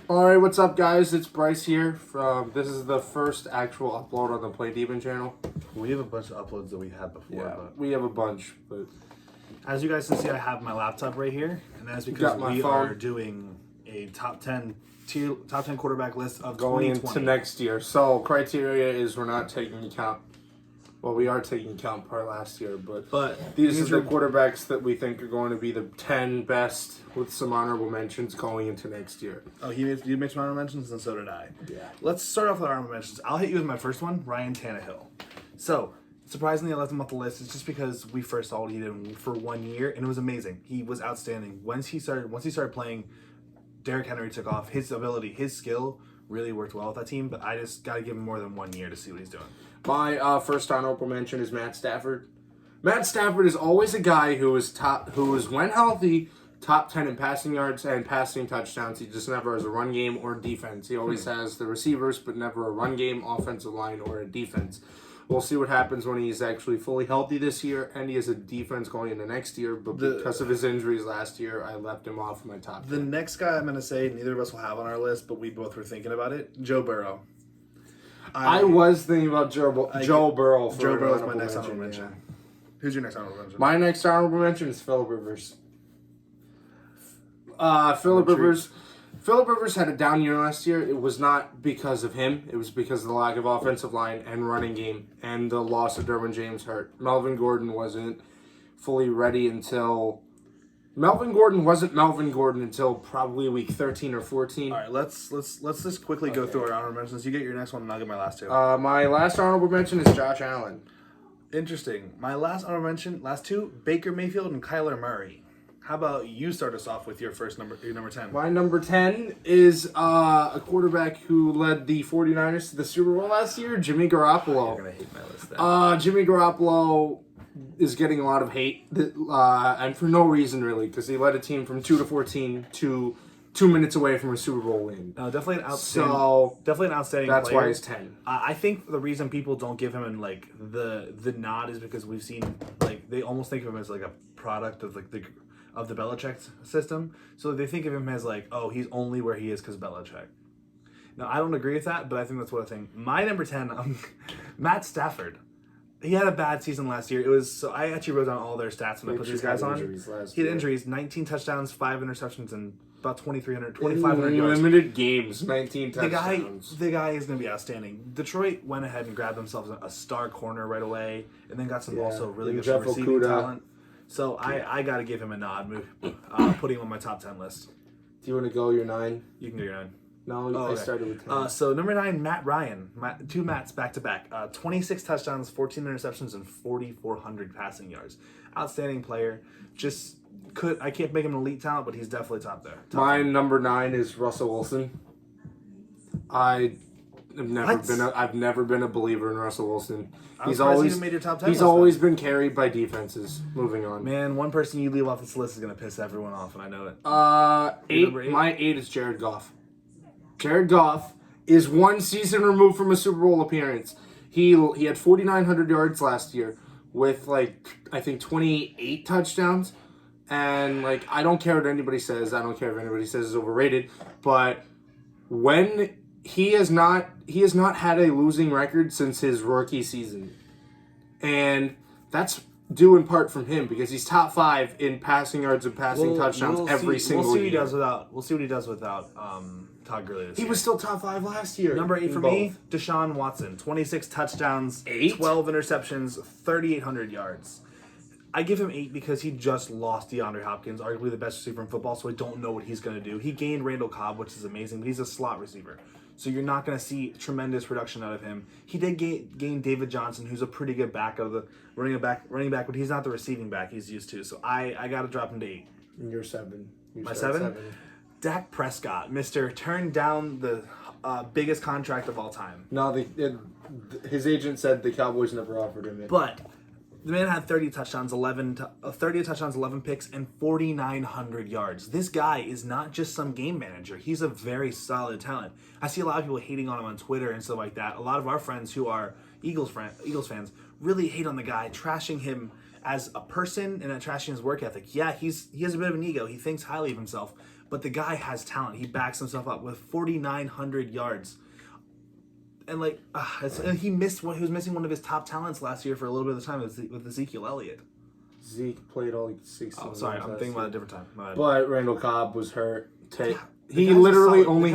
Alright, what's up, guys? It's Bryce here. This is the first actual upload on the Play Demon channel. We have a bunch of uploads that we had before. But we have a bunch, but as you guys can see, I have my laptop right here, and that's because we are doing a top 10 quarterback list of going 2020. into next year. So criteria is we're not taking account. Well, we are taking account part last year, but these are the quarterbacks that we think are going to be the 10 best with some honorable mentions going into next year. Oh, you made some honorable mentions, and so did I. Yeah. Let's start off with our honorable mentions. I'll hit you with my first one, Ryan Tannehill. So, surprisingly, I left him off the list. It's just because we first saw what he did for 1 year, and it was amazing. He was outstanding. Once he started playing, Derrick Henry took off. His ability, his skill really worked well with that team, but I just got to give him more than 1 year to see what he's doing. My first honorable mention is Matt Stafford. Matt Stafford is always a guy who is when healthy, top 10 in passing yards and passing touchdowns. He just never has a run game or defense. He always has the receivers, but never a run game, offensive line, or a defense. We'll see what happens when he's actually fully healthy this year, and he has a defense going into next year. But because of his injuries last year, I left him off my top 10. The next guy I'm going to say, neither of us will have on our list, but we both were thinking about it, Joe Burrow. I was thinking about Joe Burrow. Joe Burrow is my next honorable mention. Yeah. Who's your next honorable mention? My next honorable mention is Phillip Rivers. Phillip Rivers had a down year last year. It was not because of him. It was because of the lack of offensive line and running game and the loss of Derwin James hurt. Melvin Gordon wasn't fully ready until... Melvin Gordon wasn't Melvin Gordon until probably week 13 or 14. All right, let's just quickly go through our honorable mentions. You get your next one, and I'll get my last two. My last honorable mention is Josh Allen. Interesting. My last honorable mention, last two, Baker Mayfield and Kyler Murray. How about you start us off with your number 10? My number 10 is a quarterback who led the 49ers to the Super Bowl last year, Jimmy Garoppolo. You're going to hate my list then. Jimmy Garoppolo is getting a lot of hate, and for no reason, really, because he led a team from 2-14 to 2 minutes away from a Super Bowl win. Definitely an outstanding that's player. Why he's 10. I think the reason people don't give him the nod is because we've seen they almost think of him as a product of the Belichick system. So they think of him as he's only where he is because Belichick. Now, I don't agree with that, but I think that's what I think. My number 10, Matt Stafford. He had a bad season last year. I actually wrote down all their stats when I put these guys on. He had injuries, 19 touchdowns, 5 interceptions, and about 2,500 yards. Limited games, 19 touchdowns. The guy is going to be outstanding. Detroit went ahead and grabbed themselves a star corner right away, and then got some also really good receiving talent. So I got to give him a nod, putting him on my top 10 list. Do you want to go your 9? You can go your 9. No, I started with 10. So number 9, Matt Ryan. Two Matts back to back. 26 touchdowns, 14 interceptions, and 4,400 passing yards. Outstanding player. I can't make him an elite talent, but he's definitely top there. My number 9 is Russell Wilson. I've never been a believer in Russell Wilson. He's always made your top 10 He's always been carried by defenses. Moving on. Man, one person you leave off this list is gonna piss everyone off, and I know it. 8. My 8 is Jared Goff. Jared Goff is 1 season removed from a Super Bowl appearance. He had 4,900 yards last year with I think 28 touchdowns. And I don't care what anybody says. I don't care if anybody says it's overrated. But when he has not had a losing record since his rookie season. And that's due in part from him because he's top 5 in passing yards and passing touchdowns every single year. We'll see what he does without Todd Gurley this year. He was still top 5 last year. Number 8 for me, Deshaun Watson. 26 touchdowns, 12 interceptions, 3,800 yards. I give him 8 because he just lost DeAndre Hopkins, arguably the best receiver in football, so I don't know what he's going to do. He gained Randall Cobb, which is amazing, but he's a slot receiver. So you're not going to see tremendous production out of him. He did gain David Johnson, who's a pretty good back out of the running back, but he's not the receiving back he's used to. So I got to drop him to 8. You're 7. My 7? Dak Prescott, Mr. Turned down the biggest contract of all time. No, his agent said the Cowboys never offered him it. But the man had 30 touchdowns, 11 picks, and 4,900 yards. This guy is not just some game manager. He's a very solid talent. I see a lot of people hating on him on Twitter and stuff like that. A lot of our friends who are Eagles fans really hate on the guy, trashing him as a person and trashing his work ethic. Yeah, he has a bit of an ego. He thinks highly of himself. But the guy has talent. He backs himself up with 4,900 yards. And like he was missing one of his top talents last year for a little bit of the time with Ezekiel Elliott. Zeke played all 16. Oh, sorry, I'm thinking about a different time. But Randall Cobb was hurt. He literally only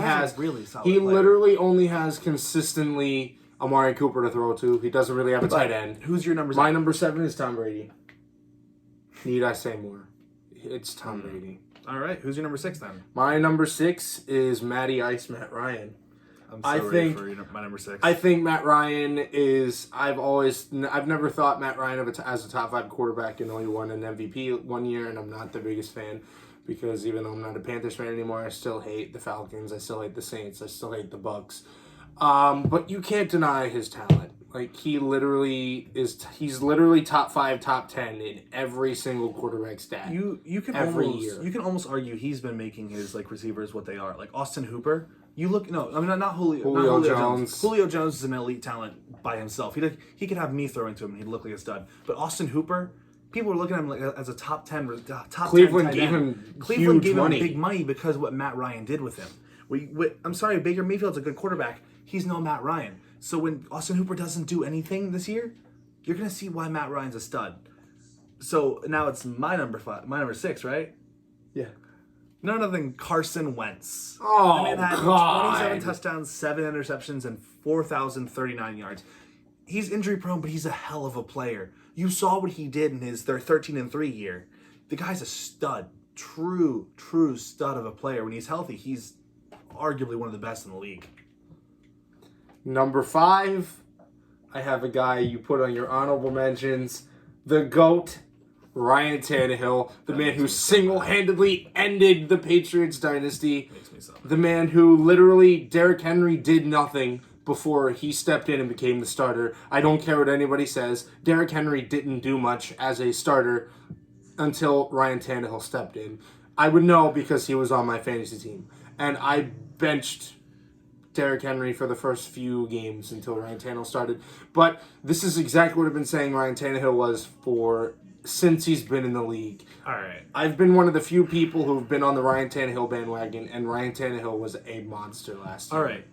has consistently Amari Cooper to throw to. He doesn't really have a tight end. Who's your number 7? My number 7 is Tom Brady. Need I say more? It's Tom Brady. All right, who's your number 6 then? My number 6 is Matty Ice Matt Ryan. I'm ready for my number 6. I think Matt Ryan is. I've never thought Matt Ryan as a top 5 quarterback, and only won an MVP one year, and I'm not the biggest fan because even though I'm not a Panthers fan anymore, I still hate the Falcons. I still hate the Saints. I still hate the Bucs. But you can't deny his talent. Like he's literally top 5, top 10 in every single quarterback stat. You can almost argue he's been making his like receivers what they are. Like Austin Hooper. Not Julio Jones. Julio Jones is an elite talent by himself. He could have me throw into him and he'd look like a stud. But Austin Hooper, people are looking at him like as a top 10. Cleveland gave him big money because of what Matt Ryan did with him. I'm sorry, Baker Mayfield's a good quarterback. He's no Matt Ryan. So when Austin Hooper doesn't do anything this year, you're gonna see why Matt Ryan's a stud. So now it's my number 6, right? Yeah. None other than Carson Wentz. Oh, the man had God. 27 touchdowns, 7 interceptions, and 4,039 yards. He's injury prone, but he's a hell of a player. You saw what he did in his 13-3 year. The guy's a stud. True stud of a player. When he's healthy, he's arguably one of the best in the league. Number 5, I have a guy you put on your honorable mentions. The GOAT. Ryan Tannehill, the man who single-handedly ended the Patriots dynasty. The man who literally, Derrick Henry did nothing before he stepped in and became the starter. I don't care what anybody says. Derrick Henry didn't do much as a starter until Ryan Tannehill stepped in. I would know because he was on my fantasy team. And I benched Derrick Henry for the first few games until Ryan Tannehill started. But this is exactly what I've been saying Ryan Tannehill was since he's been in the league. All right. I've been one of the few people who've been on the Ryan Tannehill bandwagon, and Ryan Tannehill was a monster last year. All right.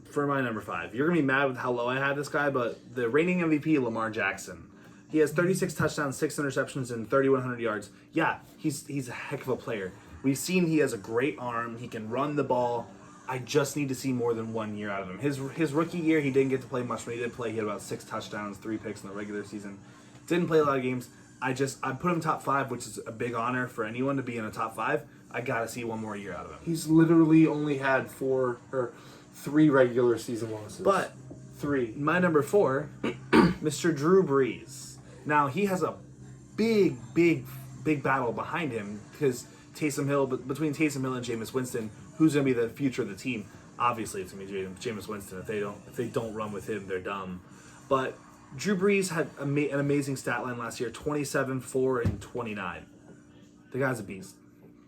For my number 5, you're going to be mad with how low I had this guy, but the reigning MVP, Lamar Jackson. He has 36 touchdowns, 6 interceptions, and 3,100 yards. Yeah, he's a heck of a player. We've seen he has a great arm. He can run the ball. I just need to see more than 1 year out of him. His rookie year, he didn't get to play much, but he did play. He had about 6 touchdowns, 3 picks in the regular season. Didn't play a lot of games. I put him top 5, which is a big honor for anyone to be in a top 5. I got to see 1 more year out of him. He's literally only had 3 regular season losses. But 3. My number 4, Mr. Drew Brees. Now, he has a big battle behind him because between Taysom Hill and Jameis Winston, who's going to be the future of the team? Obviously, it's going to be Jameis Winston. If they don't run with him, they're dumb. But Drew Brees had an amazing stat line last year, 27, 4, and 29. The guy's a beast.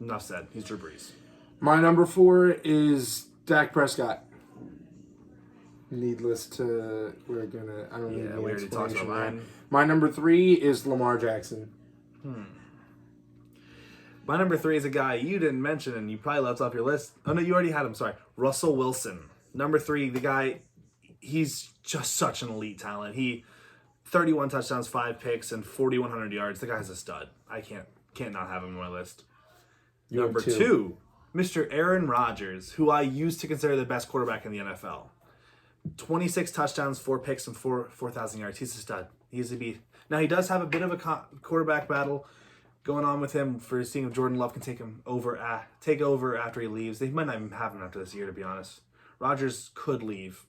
Enough said. He's Drew Brees. My number 4 is Dak Prescott. Needless to, we already talked about mine. My number 3 is Lamar Jackson. My number 3 is a guy you didn't mention and you probably left off your list. Oh no, you already had him. Sorry, Russell Wilson. Number 3, the guy. He's just such an elite talent. 31 touchdowns, 5 picks, and 4,100 yards. The guy's a stud. I can't not have him on my list. Number 2, Mr. Aaron Rodgers, who I used to consider the best quarterback in the NFL. 26 touchdowns, 4 picks, and 4,000 yards. He's a stud. He's a beast. Now, he does have a bit of a quarterback battle going on with him for seeing if Jordan Love can take over after he leaves. They might not even have him after this year, to be honest. Rodgers could leave.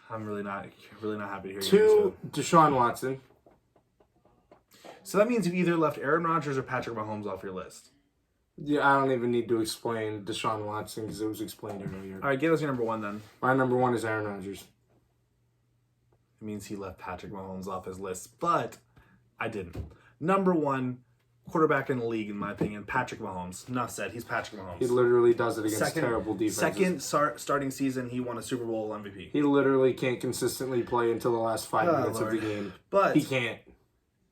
I'm really not happy to hear 2, Deshaun Watson. So that means you either left Aaron Rodgers or Patrick Mahomes off your list. Yeah, I don't even need to explain Deshaun Watson because it was explained earlier. All right, give us your number 1 then. My number 1 is Aaron Rodgers. It means he left Patrick Mahomes off his list, but I didn't. Number 1 quarterback in the league, in my opinion, Patrick Mahomes. Enough said. He's Patrick Mahomes. He literally does it against terrible defenses. Second starting season, he won a Super Bowl MVP. He literally can't consistently play until the last 5 minutes of the game. But he can't.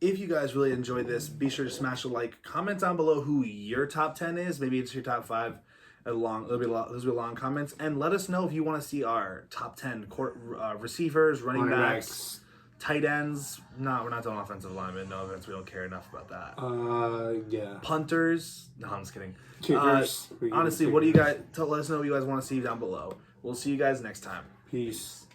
If you guys really enjoyed this, be sure to smash a like. Comment down below who your top 10 is. Maybe it's your top 5. Those will be long comments. And let us know if you want to see our top 10 receivers, running backs, tight ends. No, we're not doing offensive linemen. No offense, we don't care enough about that. Yeah. Punters. No, I'm just kidding. Kickers. Honestly, what do you guys? Let us know what you guys want to see down below. We'll see you guys next time. Peace.